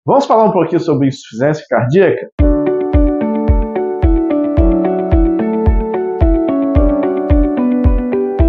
Vamos falar um pouquinho sobre insuficiência cardíaca?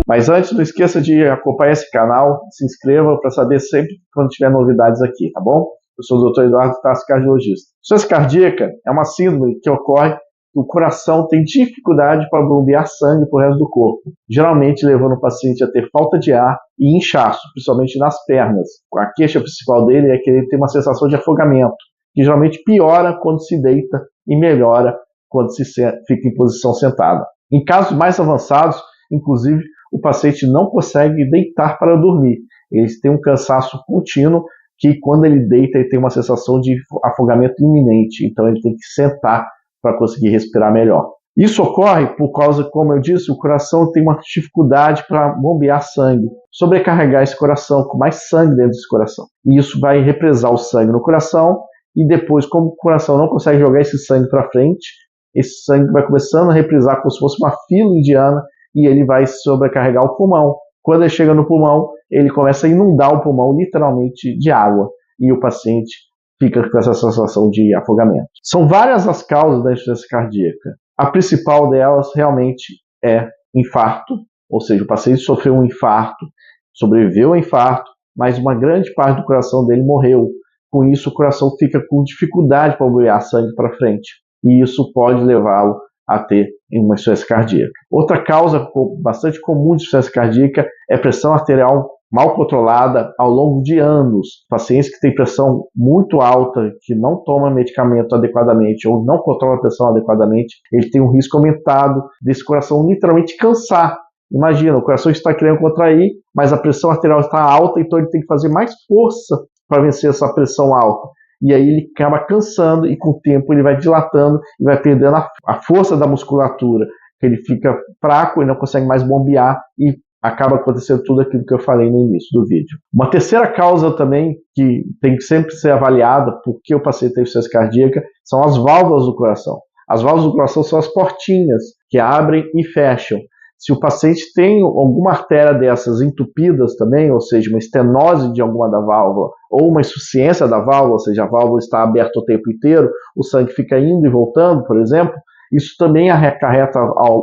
Mas antes, não esqueça de acompanhar esse canal, se inscreva para saber sempre quando tiver novidades aqui, tá bom? Eu sou o Dr. Eduardo Tassi, cardiologista. Insuficiência cardíaca é uma síndrome que ocorre que o coração tem dificuldade para bombear sangue para o resto do corpo, geralmente levando o paciente a ter falta de ar e inchaço, principalmente nas pernas. A queixa principal dele é que ele tem uma sensação de afogamento, que geralmente piora quando se deita e melhora quando se fica em posição sentada. Em casos mais avançados, inclusive, o paciente não consegue deitar para dormir. Ele tem um cansaço contínuo que, quando ele deita, ele tem uma sensação de afogamento iminente. Então, ele tem que sentar para conseguir respirar melhor. Isso ocorre por causa, como eu disse, o coração tem uma dificuldade para bombear sangue, sobrecarregar esse coração com mais sangue dentro desse coração. E isso vai represar o sangue no coração e depois, como o coração não consegue jogar esse sangue para frente, esse sangue vai começando a reprisar como se fosse uma fila indiana e ele vai sobrecarregar o pulmão. Quando ele chega no pulmão, ele começa a inundar o pulmão literalmente de água e o paciente fica com essa sensação de afogamento. São várias as causas da insuficiência cardíaca. A principal delas realmente é infarto, ou seja, o paciente sofreu um infarto, sobreviveu ao infarto, mas uma grande parte do coração dele morreu. Com isso, o coração fica com dificuldade para bombear sangue para frente e isso pode levá-lo a ter uma insuficiência cardíaca. Outra causa bastante comum de insuficiência cardíaca é pressão arterial mal controlada ao longo de anos. Pacientes que têm pressão muito alta, que não tomam medicamento adequadamente ou não controlam a pressão adequadamente, ele tem um risco aumentado desse coração literalmente cansar. Imagina, o coração está querendo contrair, mas a pressão arterial está alta, então ele tem que fazer mais força para vencer essa pressão alta. E aí ele acaba cansando e com o tempo ele vai dilatando e vai perdendo a força da musculatura, que ele fica fraco e não consegue mais bombear e acaba acontecendo tudo aquilo que eu falei no início do vídeo. Uma terceira causa também que tem que sempre ser avaliada porque o paciente tem insuficiência cardíaca são as válvulas do coração. As válvulas do coração são as portinhas que abrem e fecham. Se o paciente tem alguma artéria dessas entupidas também, ou seja, uma estenose de alguma da válvula, ou uma insuficiência da válvula, ou seja, a válvula está aberta o tempo inteiro, o sangue fica indo e voltando, por exemplo, isso também acarreta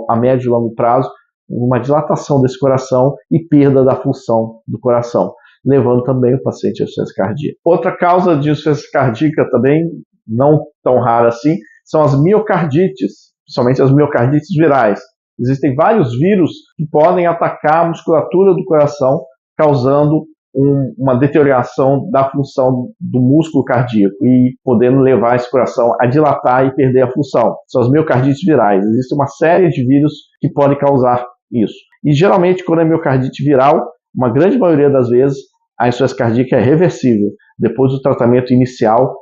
a médio e longo prazo uma dilatação desse coração e perda da função do coração, levando também o paciente à insuficiência cardíaca. Outra causa de insuficiência cardíaca também, não tão rara assim, são as miocardites, principalmente as miocardites virais. Existem vários vírus que podem atacar a musculatura do coração, causando uma deterioração da função do músculo cardíaco e podendo levar esse coração a dilatar e perder a função. São as miocardites virais. Existe uma série de vírus que podem causar isso. E geralmente, quando é miocardite viral, uma grande maioria das vezes, a insuficiência cardíaca é reversível. Depois do tratamento inicial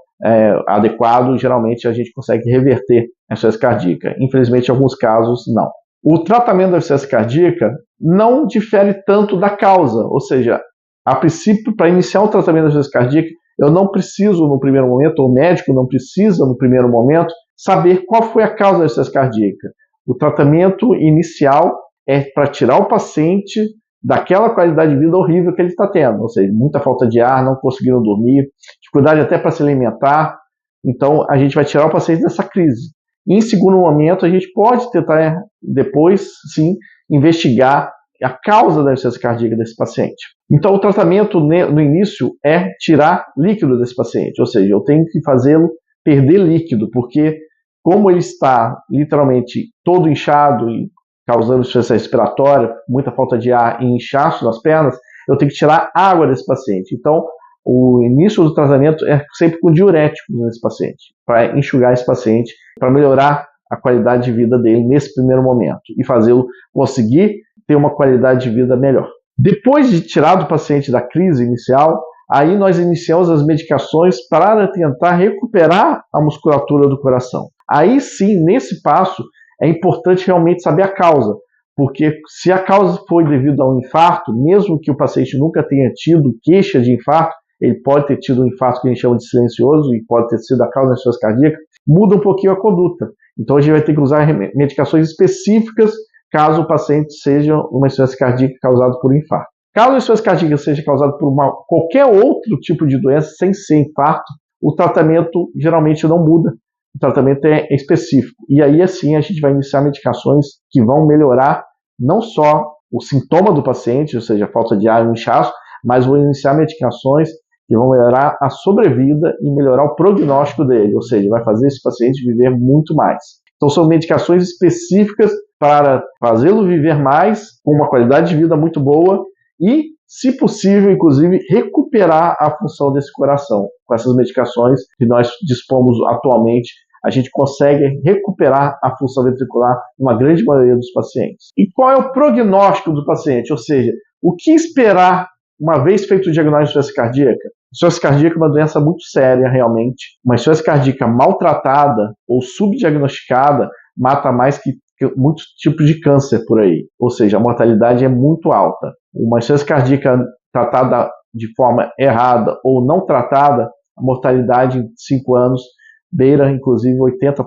adequado, geralmente a gente consegue reverter a insuficiência cardíaca. Infelizmente, em alguns casos, não. O tratamento da insuficiência cardíaca não difere tanto da causa, ou seja, a princípio, para iniciar o tratamento da insuficiência cardíaca, eu não preciso no primeiro momento, ou o médico não precisa no primeiro momento, saber qual foi a causa da insuficiência cardíaca. O tratamento inicial é para tirar o paciente daquela qualidade de vida horrível que ele está tendo, ou seja, muita falta de ar, não conseguindo dormir, dificuldade até para se alimentar. Então, a gente vai tirar o paciente dessa crise. Em segundo momento, a gente pode tentar depois, sim, investigar a causa da insuficiência cardíaca desse paciente. Então, o tratamento no início é tirar líquido desse paciente, ou seja, eu tenho que fazê-lo perder líquido, porque como ele está literalmente todo inchado e causando insuficiência respiratória, muita falta de ar e inchaço nas pernas, eu tenho que tirar água desse paciente. Então, o início do tratamento é sempre com diuréticos nesse paciente, para enxugar esse paciente, para melhorar a qualidade de vida dele nesse primeiro momento e fazê-lo conseguir ter uma qualidade de vida melhor. Depois de tirar do paciente da crise inicial, aí nós iniciamos as medicações para tentar recuperar a musculatura do coração. Aí sim, nesse passo, é importante realmente saber a causa, porque se a causa foi devido a um infarto, mesmo que o paciente nunca tenha tido queixa de infarto, ele pode ter tido um infarto que a gente chama de silencioso e pode ter sido a causa da insuficiência cardíaca, muda um pouquinho a conduta. Então a gente vai ter que usar medicações específicas caso o paciente seja uma insuficiência cardíaca causada por infarto. Caso a insuficiência cardíaca seja causada por qualquer outro tipo de doença, sem ser infarto, o tratamento geralmente não muda, o tratamento é específico. E aí, assim, a gente vai iniciar medicações que vão melhorar não só o sintoma do paciente, ou seja, falta de ar e inchaço, mas vão iniciar medicações que vão melhorar a sobrevida e melhorar o prognóstico dele, ou seja, vai fazer esse paciente viver muito mais. Então, são medicações específicas para fazê-lo viver mais, com uma qualidade de vida muito boa e, se possível, inclusive, recuperar a função desse coração. Com essas medicações que nós dispomos atualmente, a gente consegue recuperar a função ventricular numa grande maioria dos pacientes. E qual é o prognóstico do paciente? Ou seja, o que esperar uma vez feito o diagnóstico de insuficiência cardíaca? Insuficiência cardíaca é uma doença muito séria, realmente. Uma insuficiência cardíaca maltratada ou subdiagnosticada mata mais que muitos tipos de câncer por aí. Ou seja, a mortalidade é muito alta. Uma insuficiência cardíaca tratada de forma errada ou não tratada, a mortalidade em 5 anos beira, inclusive, 80%.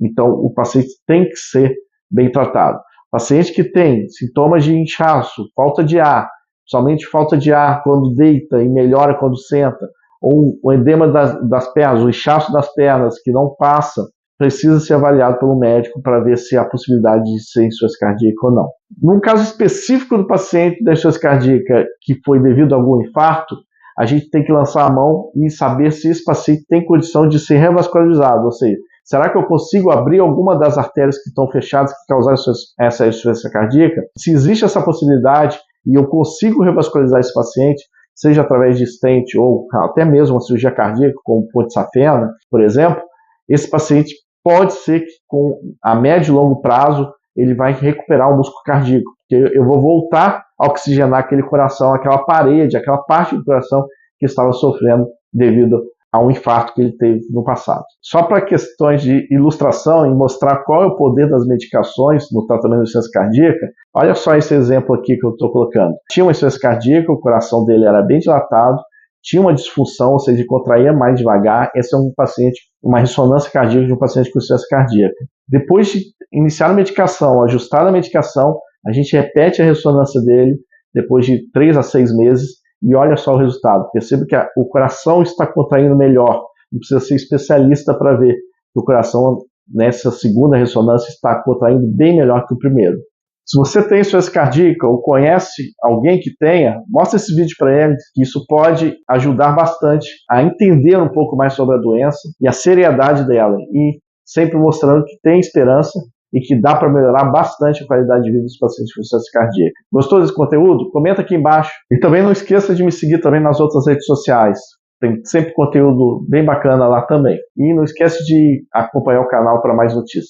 Então, o paciente tem que ser bem tratado. Paciente que tem sintomas de inchaço, falta de ar, somente falta de ar quando deita e melhora quando senta, ou o edema das pernas, o inchaço das pernas que não passa, precisa ser avaliado pelo médico para ver se há possibilidade de ser insuficiência cardíaca ou não. Num caso específico do paciente da insuficiência cardíaca que foi devido a algum infarto, a gente tem que lançar a mão e saber se esse paciente tem condição de ser revascularizado, ou seja, será que eu consigo abrir alguma das artérias que estão fechadas que causaram essa insuficiência cardíaca? Se existe essa possibilidade e eu consigo revascularizar esse paciente, seja através de stent ou até mesmo uma cirurgia cardíaca, como ponte safena, por exemplo, esse paciente pode ser que com a médio e longo prazo ele vai recuperar o músculo cardíaco, porque eu vou voltar a oxigenar aquele coração, aquela parede, aquela parte do coração que estava sofrendo devido a um infarto que ele teve no passado. Só para questões de ilustração e mostrar qual é o poder das medicações no tratamento de insuficiência cardíaca, olha só esse exemplo aqui que eu estou colocando. Tinha uma insuficiência cardíaca, o coração dele era bem dilatado, tinha uma disfunção, ou seja, contraía mais devagar. Esse é um paciente, uma ressonância cardíaca de um paciente com insuficiência cardíaca. Depois de iniciar a medicação, ajustar a medicação, a gente repete a ressonância dele depois de 3 a 6 meses e olha só o resultado. Perceba que o coração está contraindo melhor. Não precisa ser especialista para ver que o coração, nessa segunda ressonância, está contraindo bem melhor que o primeiro. Se você tem insuficiência cardíaca ou conhece alguém que tenha, mostra esse vídeo para ele, que isso pode ajudar bastante a entender um pouco mais sobre a doença e a seriedade dela. E sempre mostrando que tem esperança e que dá para melhorar bastante a qualidade de vida dos pacientes com insuficiência cardíaca. Gostou desse conteúdo? Comenta aqui embaixo. E também não esqueça de me seguir também nas outras redes sociais. Tem sempre conteúdo bem bacana lá também. E não esquece de acompanhar o canal para mais notícias.